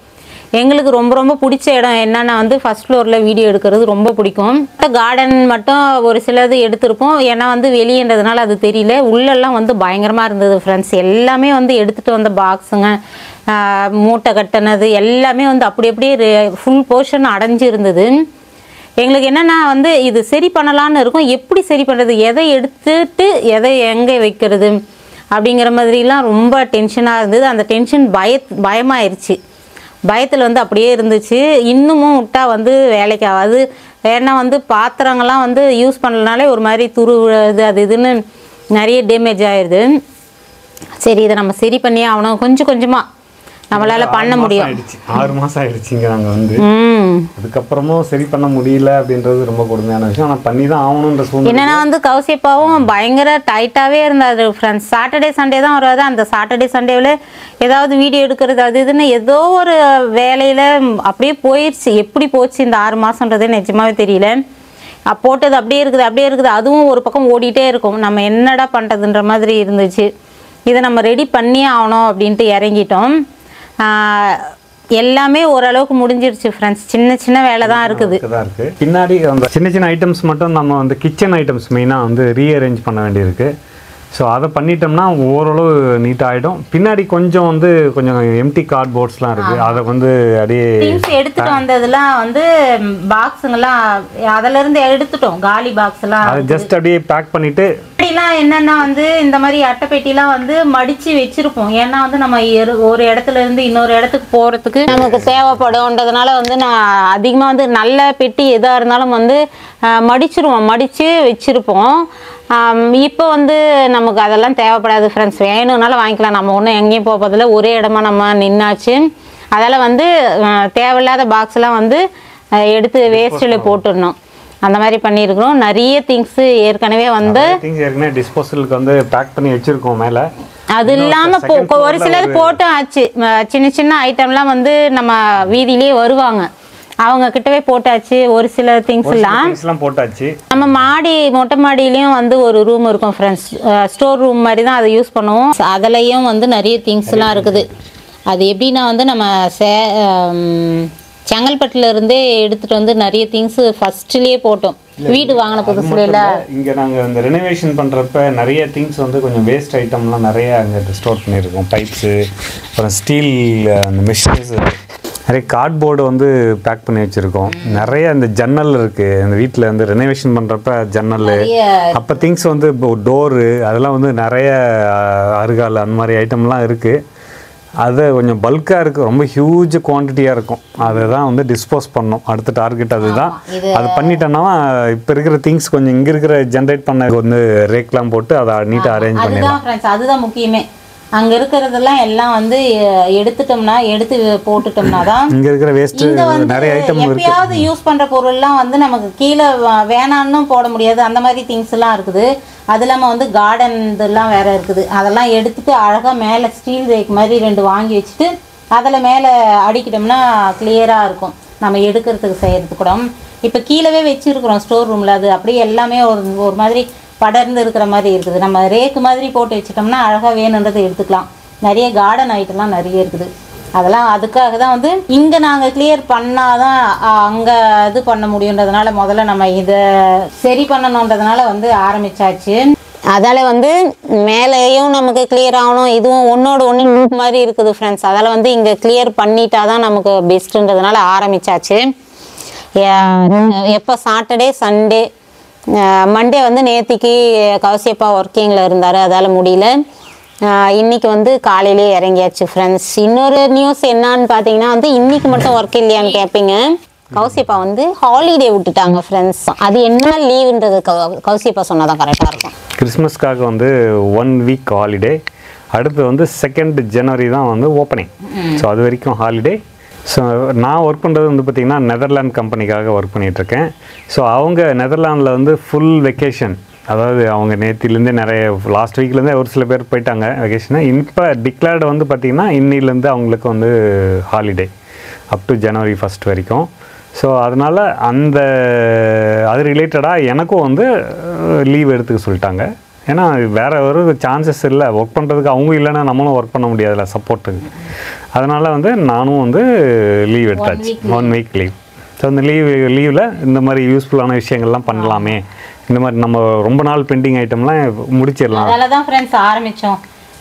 எங்களுக்கு ரொம்ப ரொம்ப பிடிச்ச இடம் என்னன்னா வந்து ஃபர்ஸ்ட் ஃப்ளோரில் வீடியோ எடுக்கிறது ரொம்ப பிடிக்கும். கார்டன் மட்டும் ஒரு சிலது எடுத்திருப்போம், ஏன்னா வந்து வெளியேன்றதுனால அது தெரியல. உள்ளெல்லாம் வந்து பயங்கரமாக இருந்தது ஃப்ரெண்ட்ஸ். எல்லாமே வந்து எடுத்துகிட்டு வந்த பாக்ஸுங்க, மூட்டை கட்டினது எல்லாமே வந்து அப்படி அப்படியே ஃபுல் போர்ஷன் அடைஞ்சு இருந்தது. எங்களுக்கு என்னென்னா வந்து இது சரி பண்ணலான்னு இருக்கும், எப்படி சரி பண்ணுறது, எதை எடுத்துட்டு எதை எங்கே வைக்கிறது அப்படிங்கிற மாதிரிலாம் ரொம்ப டென்ஷனாக இருந்தது. அந்த டென்ஷன் பயமாயிருச்சு. பயத்தில் வந்து அப்படியே இருந்துச்சு. இன்னமும் விட்டால் வந்து வேலைக்கு ஆகாது. ஏன்னா வந்து பாத்திரங்கள்லாம் வந்து யூஸ் பண்ணலனாலே ஒரு மாதிரி துருவுறது அது இதுன்னு நிறைய டேமேஜ் ஆயிடுது. சரி இதை நம்ம சரி பண்ணியே ஆகணும், கொஞ்சம் கொஞ்சமாக நம்மளால பண்ண முடியும். 6 மாசம் ஆயிடுச்சுங்க நாங்கள் வந்து. அதுக்கப்புறமும் சரி பண்ண முடியல அப்படின்றது ரொம்ப கொடுமையான விஷயம். ஆனால் பண்ணி தான் ஆகணுன்ற சூழ்நிலை. என்னன்னா வந்து கௌசிப்பாவும் பயங்கர டைட்டாகவே இருந்தாரு ஃப்ரெண்ட்ஸ். சாட்டர்டே சண்டே தான் வருவாது. அந்த சாட்டர்டே சண்டேவில் ஏதாவது வீடியோ எடுக்கிறது அது இதுன்னு ஏதோ ஒரு வேலையில் அப்படியே போயிடுச்சு. எப்படி போச்சு இந்த 6 மாதன்றதே நிஜமாவே தெரியல. போட்டது அப்படியே இருக்குது அதுவும் ஒரு பக்கம் ஓடிட்டே இருக்கும். நம்ம என்னடா பண்ணுறதுன்ற மாதிரி இருந்துச்சு. இதை நம்ம ரெடி பண்ணியே ஆகணும் அப்படின்ட்டு இறங்கிட்டோம். எல்லாமே ஓரளவுக்கு முடிஞ்சிருச்சு ஃப்ரெண்ட்ஸ். சின்ன வேலை தான் இருக்குது. பின்னாடி அந்த சின்ன ஐட்டம்ஸ் மட்டும் நம்ம வந்து கிச்சன் ஐட்டம்ஸ் மெயினாக வந்து ரீஅரேஞ்ச் பண்ண வேண்டியிருக்கு. ஸோ அதை பண்ணிட்டோம்னா ஓரளவு நீட்டாக ஆகிடும். பின்னாடி கொஞ்சம் எம்டி கார்ட்போர்ட்ஸ்லாம் இருக்குது. அதை வந்து அப்படியே எடுத்துட்டு வந்ததுலாம் வந்து பாக்ஸுங்கெல்லாம் அதிலேருந்து எடுத்துட்டோம். காலி பாக்ஸ்லாம் அதை ஜஸ்ட் அப்படியே பேக் பண்ணிவிட்டு அப்படிலாம் என்னென்னா வந்து இந்த மாதிரி அட்டைப்பெட்டிலாம் வந்து மடித்து வச்சுருப்போம். ஏன்னா வந்து நம்ம ஒரு இடத்துல இருந்து இன்னொரு இடத்துக்கு போகிறதுக்கு நமக்கு தேவைப்படும்ன்றதுனால வந்து நான் அதிகமாக வந்து நல்ல பெட்டி எதாக இருந்தாலும் வந்து மடித்து வச்சுருப்போம். இப்போ வந்து நமக்கு அதெல்லாம் தேவைப்படாது ஃப்ரெண்ட்ஸ். வேணும்னாலும் வாங்கிக்கலாம். நம்ம ஒன்றும் எங்கேயும் போகிறதில்ல, ஒரே இடமா நம்ம நின்னாச்சு. அதால் வந்து தேவையில்லாத பாக்ஸ்லாம் வந்து எடுத்து வேஸ்ட்டில் போட்டுடணும். அந்த மாதிரி பண்ணியிருக்கிறோம். நிறைய திங்ஸு ஏற்கனவே வந்து டிஸ்போசலுக்கு வந்து பேக் பண்ணி வச்சுருக்கோம் மேலே. அது இல்லாமல் ஒரு சிலது போட்டு ஆச்சு. சின்ன ஐட்டம்லாம் வந்து நம்ம வீதியிலேயே வருவாங்க, அவங்க கிட்டவே போட்டாச்சு. ஒரு சில திங்ஸ் எல்லாம் போட்டாச்சு. நம்ம மொட்டை மாடியிலையும் வந்து ஒரு ரூம் இருக்கும் ஃப்ரெண்ட்ஸ். ஸ்டோர் ரூம் மாதிரி தான் அதை யூஸ் பண்ணுவோம். அதுலேயும் வந்து நிறைய திங்ஸ்லாம் இருக்குது. அது எப்படின்னா வந்து நம்ம செங்கல்பட்டுல இருந்தே எடுத்துட்டு வந்து நிறைய திங்ஸ் ஃபர்ஸ்ட்லயே போட்டோம். வீடு வாங்கின புதுசுல இங்கே நாங்கள் இந்த ரெனோவேஷன் பண்ணுறப்ப நிறைய திங்ஸ் வந்து கொஞ்சம் வேஸ்ட் ஐட்டம்லாம் நிறைய அங்கே ஸ்டோர் பண்ணியிருக்கோம். பைப்ஸு, அப்புறம் ஸ்டீல் அந்த மிஷின்ஸ், நிறைய கார்ட்போர்டு வந்து பேக் பண்ணி வச்சுருக்கோம். நிறைய இந்த ஜன்னல் இருக்குது. இந்த வீட்டில் வந்து ரெனோவேஷன் பண்ணுறப்ப ஜன்னல், அப்போ திங்ஸ் வந்து டோரு, அதெல்லாம் வந்து நிறைய அருகால் அந்த மாதிரி ஐட்டம்லாம் இருக்குது. அது கொஞ்சம் பல்காக இருக்குது, ரொம்ப ஹியூஜ் குவான்டிட்டியாக இருக்கும். அதை தான் வந்து டிஸ்போஸ் பண்ணோம். அடுத்த டார்கெட் அதுதான். அது பண்ணிட்டோன்னா இப்போ இருக்கிற திங்ஸ் கொஞ்சம் இங்கே இருக்கிற ஜென்ரேட் பண்ண வந்து ரேக்லாம் போட்டு அதை நீட்டாக அரேஞ்ச் பண்ணிடலாம். அதுதான் முக்கியமே. அங்கே இருக்கிறதெல்லாம் எல்லாம் வந்து எடுத்து போட்டுட்டோம்னா தான் இங்கே இருக்கிற வேஸ்ட் நிறைய ஐட்டம் எப்பயாவது யூஸ் பண்ணுற பொருள்லாம் வந்து நமக்கு கீழே வேணான்னு போட முடியாது. அந்த மாதிரி திங்ஸ் எல்லாம் இருக்குது. அது இல்லாமல் வந்து கார்டன் இதெல்லாம் வேற இருக்குது. அதெல்லாம் எடுத்துட்டு அழகாக மேலே ஸ்டீல் ரேக் மாதிரி 2 வாங்கி வச்சுட்டு அதில் மேலே அடிக்கிட்டோம்னா கிளியராக இருக்கும் நம்ம எடுக்கிறதுக்கு செய்யறதுக்கு கூட. இப்போ கீழவே வச்சுருக்குறோம் ஸ்டோர் ரூமில். அது அப்படியே எல்லாமே ஒரு மாதிரி படர்ந்து இருக்கிற மாதிரி இருக்குது. நம்ம ரேக்கு மாதிரி போட்டு வச்சுட்டோம்னா அழகாக வேணுன்றதை எடுத்துக்கலாம். நிறைய கார்டன் ஐட்டம்லாம் நிறைய இருக்குது. அதெல்லாம் அதுக்காக தான் வந்து இங்கே நாங்கள் கிளியர் பண்ணாதான் அங்கே இது பண்ண முடியுன்றதுனால முதல்ல நம்ம இதை சரி பண்ணணுன்றதுனால வந்து ஆரம்பிச்சாச்சு. அதால் வந்து மேலேயும் நமக்கு கிளியர் ஆகணும். இதுவும் ஒன்றோட ஒன்று லூப் மாதிரி இருக்குது ஃப்ரெண்ட்ஸ். அதால் வந்து இங்கே கிளியர் பண்ணிட்டா தான் நமக்கு பெஸ்ட்டுன்றதுனால ஆரம்பிச்சாச்சு. எப்போ சாட்டர்டே சண்டே மண்டே வந்து நேற்றுக்கு கௌசியப்பா ஒர்க்கிங்கில் இருந்தார், அதால் முடியல. இன்றைக்கி வந்து காலையிலே இறங்கியாச்சு ஃப்ரெண்ட்ஸ். இன்னொரு நியூஸ் என்னான்னு பார்த்தீங்கன்னா வந்து இன்றைக்கி மட்டும் ஒர்க் இல்லையான்னு கேட்பீங்க. கௌசியப்பா வந்து ஹாலிடே விட்டுட்டாங்க ஃப்ரெண்ட்ஸ். அது என்ன லீவுன்றது கௌசியப்பா சொன்னால் தான் கரெக்டாக இருக்கும். கிறிஸ்மஸ்க்காக வந்து 1 வீக் ஹாலிடே. அடுத்து வந்து 2 ஜனவரி தான் வந்து ஓப்பனிங். ஸோ அது வரைக்கும் ஹாலிடே. ஸோ நான் ஒர்க் பண்ணுறது வந்து பார்த்திங்கன்னா நெதர்லாண்ட் கம்பெனிக்காக ஒர்க் பண்ணிகிட்ருக்கேன். ஸோ அவங்க நெதர்லாண்டில் வந்து ஃபுல் வெக்கேஷன், அதாவது அவங்க நேற்றுலேருந்தே நிறைய லாஸ்ட் வீக்லேருந்தே ஒரு சில பேர் போயிட்டாங்க வெக்கேஷனை. இப்போ டிக்ளேர்டு வந்து பார்த்திங்கன்னா இன்னிலேருந்து அவங்களுக்கு வந்து ஹாலிடே அப் டு ஜனவரி 1 வரைக்கும். ஸோ அதனால் அது ரிலேட்டடாக எனக்கும் வந்து லீவ் எடுத்துக்க சொல்லிட்டாங்க. ஏன்னா வேறு ஒரு சான்சஸ் இல்லை, ஒர்க் பண்ணுறதுக்கு அவங்க இல்லைன்னா நம்மளும் ஒர்க் பண்ண முடியாதுல்ல சப்போர்ட்டுக்கு. அதனால் வந்து நானும் வந்து லீவ் எடுத்தாச்சு, 1 வீக் லீவ். ஸோ அந்த லீவில் இந்த மாதிரி யூஸ்ஃபுல்லான விஷயங்கள்லாம் பண்ணலாமே, இந்த மாதிரி நம்ம ரொம்ப நாள் பெண்டிங் ஐட்டம்லாம் முடிச்சிடலாம். அதனால தான் ஃப்ரெண்ட்ஸ் ஆரம்பித்தோம்.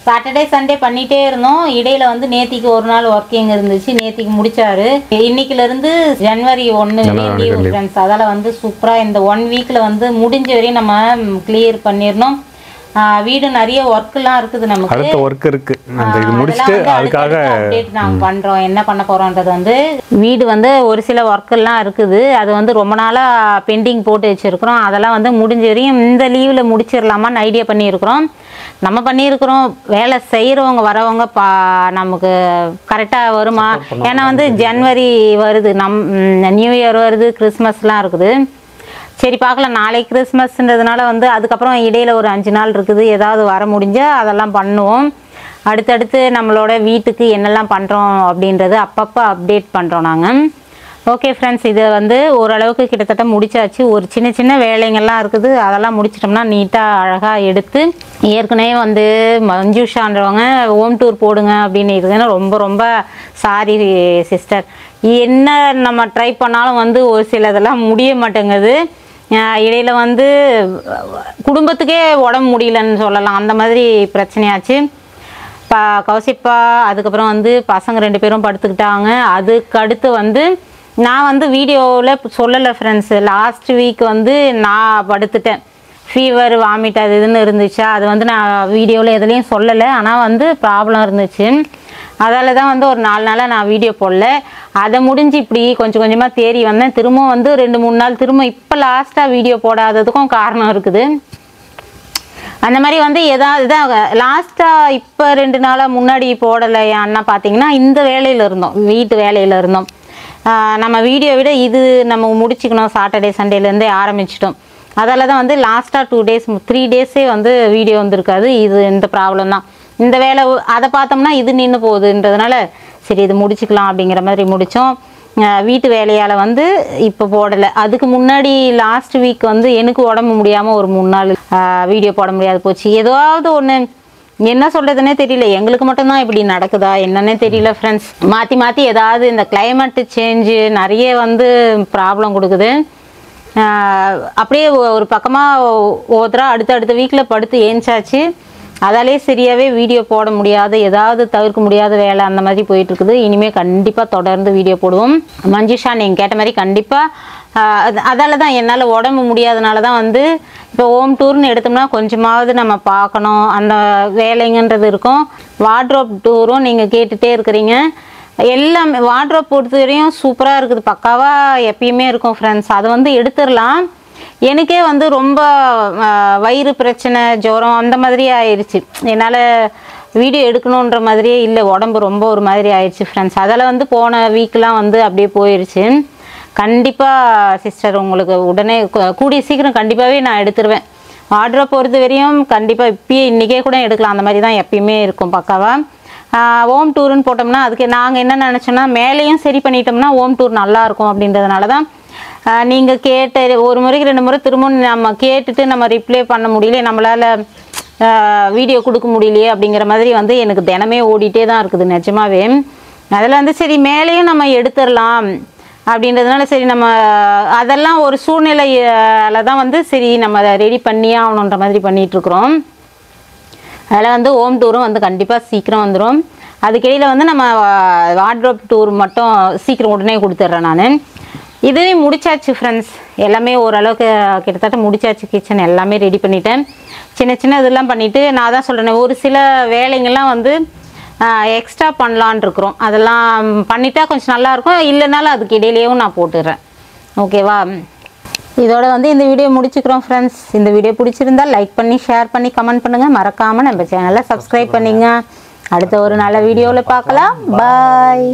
சாட்டர்டே சண்டே பண்ணிகிட்டே இருந்தோம். இடையில வந்து நேத்திக்கு ஒரு நாள் ஒர்க்கிங் இருந்துச்சு, நேத்திக்கு முடிச்சாரு. இன்னைக்குலேருந்து ஜனவரி 1 லீவ் ஃப்ரெண்ட்ஸ். அதால் வந்து சூப்பராக இந்த 1 வீக்கில் வந்து முடிஞ்ச வரையும் நம்ம கிளியர் பண்ணிடணும். வீடு நிறைய ஒர்க்லாம் இருக்குது, நமக்கு அடுத்த ஒர்க் இருக்கு. இது முடிச்சிட்டு அதுக்காக அப்டேட் நாங்க பண்றோம், என்ன பண்ண போறோம்ன்றது. வந்து வீடு வந்து ஒரு சில ஒர்க்கெல்லாம் இருக்குது, அது வந்து ரொம்ப நாளா பெண்டிங் போட்டு வச்சிருக்கிறோம். அதெல்லாம் வந்து முடிஞ்ச வரையும் இந்த லீவ்ல முடிச்சிடலாமான்னு ஐடியா பண்ணியிருக்கிறோம். நம்ம பண்ணியிருக்கிறோம். வேலை செய்கிறவங்க வரவங்க நமக்கு கரெக்டாக வருமா? ஏன்னா வந்து ஜனவரி வருது, நியூ இயர் வருது, கிறிஸ்மஸ்லாம் இருக்குது. சரி பார்க்கலாம். நாளைக்கு கிறிஸ்மஸ்ன்றதுனால வந்து அதுக்கப்புறம் இடையில் ஒரு 5 நாள் இருக்குது. ஏதாவது வர முடிஞ்சால் அதெல்லாம் பண்ணுவோம். அடுத்தடுத்து நம்மளோட வீட்டுக்கு என்னெல்லாம் பண்ணுறோம் அப்படின்றது அப்பப்போ அப்டேட் பண்ணுறோம் நாங்கள். ஓகே ஃப்ரெண்ட்ஸ், இது வந்து ஓரளவுக்கு கிட்டத்தட்ட முடிச்சாச்சு. ஒரு சின்ன சின்ன வேலைங்கள்லாம் இருக்குது, அதெல்லாம் முடிச்சிட்டோம்னா நீட்டாக அழகாக எடுத்து. ஏற்கனவே வந்து மஞ்சுஷான்றவங்க ஹோம் டூர் போடுங்க அப்படின்னு இருக்குதுன்னா ரொம்ப ரொம்ப சாரி சிஸ்டர். என்ன நம்ம ட்ரை பண்ணாலும் வந்து ஒரு சிலதெல்லாம் முடிய மாட்டேங்குது. இடையில வந்து குடும்பத்துக்கே உடம்பு முடியலன்னு சொல்லலாம், அந்த மாதிரி பிரச்சனையாச்சு. கௌசிப்பா அதுக்கப்புறம் வந்து பசங்க 2 பேரும் படுத்துக்கிட்டாங்க. அதுக்கு அடுத்து வந்து நான் வந்து வீடியோவில் சொல்லலை ஃப்ரெண்ட்ஸ். லாஸ்ட் வீக் வந்து நான் படுத்துட்டேன், ஃபீவர் வாமிட் அது இதுன்னு இருந்துச்சா. அது வந்து நான் வீடியோவில் எதுலேயும் சொல்லலை, ஆனால் வந்து ப்ராப்ளம் இருந்துச்சு. அதால் தான் வந்து ஒரு 4 நாளாக நான் வீடியோ போடல. அதை முடிஞ்சு இப்படி கொஞ்சம் கொஞ்சமாக தேறி வந்தேன். திரும்பவும் வந்து 2-3 நாள் திரும்ப இப்போ லாஸ்ட்டாக வீடியோ போடாததுக்கும் காரணம் இருக்குது. அந்த மாதிரி வந்து எதாவது இதான் லாஸ்ட்டாக இப்போ 2 நாளாக முன்னாடி போடலை அண்ணா பார்த்தீங்கன்னா, இந்த வேலையில் இருந்தோம், வீட்டு வேலையில் இருந்தோம். நம்ம வீடியோ விட இது நம்ம முடிச்சுக்கணும், சாட்டர்டே சண்டேலேருந்தே ஆரம்பிச்சிட்டோம். அதால் தான் வந்து லாஸ்ட்டாக 2 டேஸ் 3 டேஸே வந்து வீடியோ வந்திருக்காது. இது இந்த ப்ராப்ளம் தான். இந்த வேலை அதை பார்த்தோம்னா இது நின்று போகுதுன்றதுனால சரி இது முடிச்சுக்கலாம் அப்படிங்கிற மாதிரி முடித்தோம். வீட்டு வேலையால் வந்து இப்போ போடலை. அதுக்கு முன்னாடி லாஸ்ட் வீக் வந்து எனக்கு உடம்பு முடியாமல் ஒரு 3 நாள் வீடியோ போட முடியாது போச்சு. ஏதாவது ஒன்று என்ன சொல்கிறதுனே தெரியல. எங்களுக்கு மட்டும்தான் இப்படி நடக்குதா என்னன்னே தெரியல ஃப்ரெண்ட்ஸ். மாற்றி மாற்றி ஏதாவது இந்த கிளைமேட்டு சேஞ்சு நிறைய வந்து ப்ராப்ளம் கொடுக்குது. அப்படியே ஒரு பக்கமாக ஒருத்தரா அடுத்த வீக்கில் படுத்து ஏஞ்சாச்சு. அதாலே சரியாகவே வீடியோ போட முடியாது, ஏதாவது தவிர்க்க முடியாத வேலை அந்த மாதிரி போயிட்டுருக்குது. இனிமேல் கண்டிப்பாக தொடர்ந்து வீடியோ போடுவோம். மஞ்சுஷா நீங்கள் கேட்ட மாதிரி கண்டிப்பாக அதால் தான் என்னால் உடம்பு முடியாதனால தான் வந்து இப்போ ஹோம் டூர்னு எடுத்தோம்னா கொஞ்சமாவது நம்ம பார்க்கணும், அந்த வேலைங்கன்றது இருக்கும். வார்ட்ரோப் டூரும் நீங்கள் கேட்டுகிட்டே இருக்கிறீங்க. எல்லாமே வார்ட்ரோப் பொறுத்த வரையும் சூப்பராக இருக்குது, பக்காவாக எப்பயுமே இருக்கும் ஃப்ரெண்ட்ஸ். அதை வந்து எடுத்துடலாம். எனக்கே வந்து ரொம்ப வயிறு பிரச்சனை, ஜுரம் அந்த மாதிரி ஆயிடுச்சு. என்னால் வீடியோ எடுக்கணுன்ற மாதிரியே இல்லை, உடம்பு ரொம்ப ஒரு மாதிரி ஆயிடுச்சு ஃப்ரெண்ட்ஸ். அதில் வந்து போன வீக்கெலாம் வந்து அப்படியே போயிடுச்சு. கண்டிப்பாக சிஸ்டர் உங்களுக்கு உடனே கூடிய சீக்கிரம் கண்டிப்பாகவே நான் எடுத்துருவேன். வார்ட்ரோப் பொறுத்த வரையும் கண்டிப்பாக இப்பயே இன்றைக்கே கூட எடுக்கலாம், அந்த மாதிரி தான் எப்பயுமே இருக்கும் பக்காவாக. ஹோம் டூருன்னு போட்டோம்னா அதுக்கு நாங்கள் என்ன நினச்சோன்னா மேலேயும் சரி பண்ணிட்டோம்னா ஹோம் டூர் நல்லாயிருக்கும் அப்படின்றதுனால தான் நீங்கள் கேட்ட ஒரு முறைக்கு 2 முறை திரும்ப நம்ம கேட்டுட்டு நம்ம ரிப்ளை பண்ண முடியல, நம்மளால் வீடியோ கொடுக்க முடியலையே அப்படிங்கிற மாதிரி வந்து எனக்கு தினமே ஓடிட்டே தான் இருக்குது நிஜமாவே. அதில் வந்து சரி மேலேயும் நம்ம எடுத்துடலாம் அப்படின்றதுனால சரி நம்ம அதெல்லாம் ஒரு சூழ்நிலையில் தான் வந்து சரி நம்ம அதை ரெடி பண்ணியே ஆகணுன்ற மாதிரி பண்ணிகிட்ருக்குறோம். அதில் வந்து ஹோம் டூரும் வந்து கண்டிப்பாக சீக்கிரம் வந்துடும். அதுக்கிடையில் வந்து நம்ம வார்ட்ரோப் டூர் மட்டும் சீக்கிரம் உடனே கொடுத்துட்றேன் நான். இதுவே முடிச்சாச்சு ஃப்ரெண்ட்ஸ், எல்லாமே ஓரளவுக்கு கிட்டத்தட்ட முடிச்சாச்சு. கிச்சன் எல்லாமே ரெடி பண்ணிட்டேன். சின்ன சின்ன இதெல்லாம் பண்ணிவிட்டு நான் தான் சொல்கிறேன், ஒரு சில வேலைங்கள்லாம் வந்து எக்ஸ்ட்ரா பண்ணலான் இருக்கிறோம். அதெல்லாம் பண்ணிட்டா கொஞ்சம் நல்லாயிருக்கும், இல்லைனாலும் அதுக்கு இடையிலேயும் நான் போட்டுடுறேன். ஓகேவா? இதோட வந்து இந்த வீடியோ முடிச்சுக்கிறோம் ஃப்ரெண்ட்ஸ். இந்த வீடியோ பிடிச்சிருந்தால் லைக் பண்ணி ஷேர் பண்ணி கமெண்ட் பண்ணுங்கள். மறக்காமல் நம்ம சேனலை சப்ஸ்கிரைப் பண்ணிங்க. அடுத்த ஒரு நல்ல வீடியோவில் பார்க்கலாம். பாய்.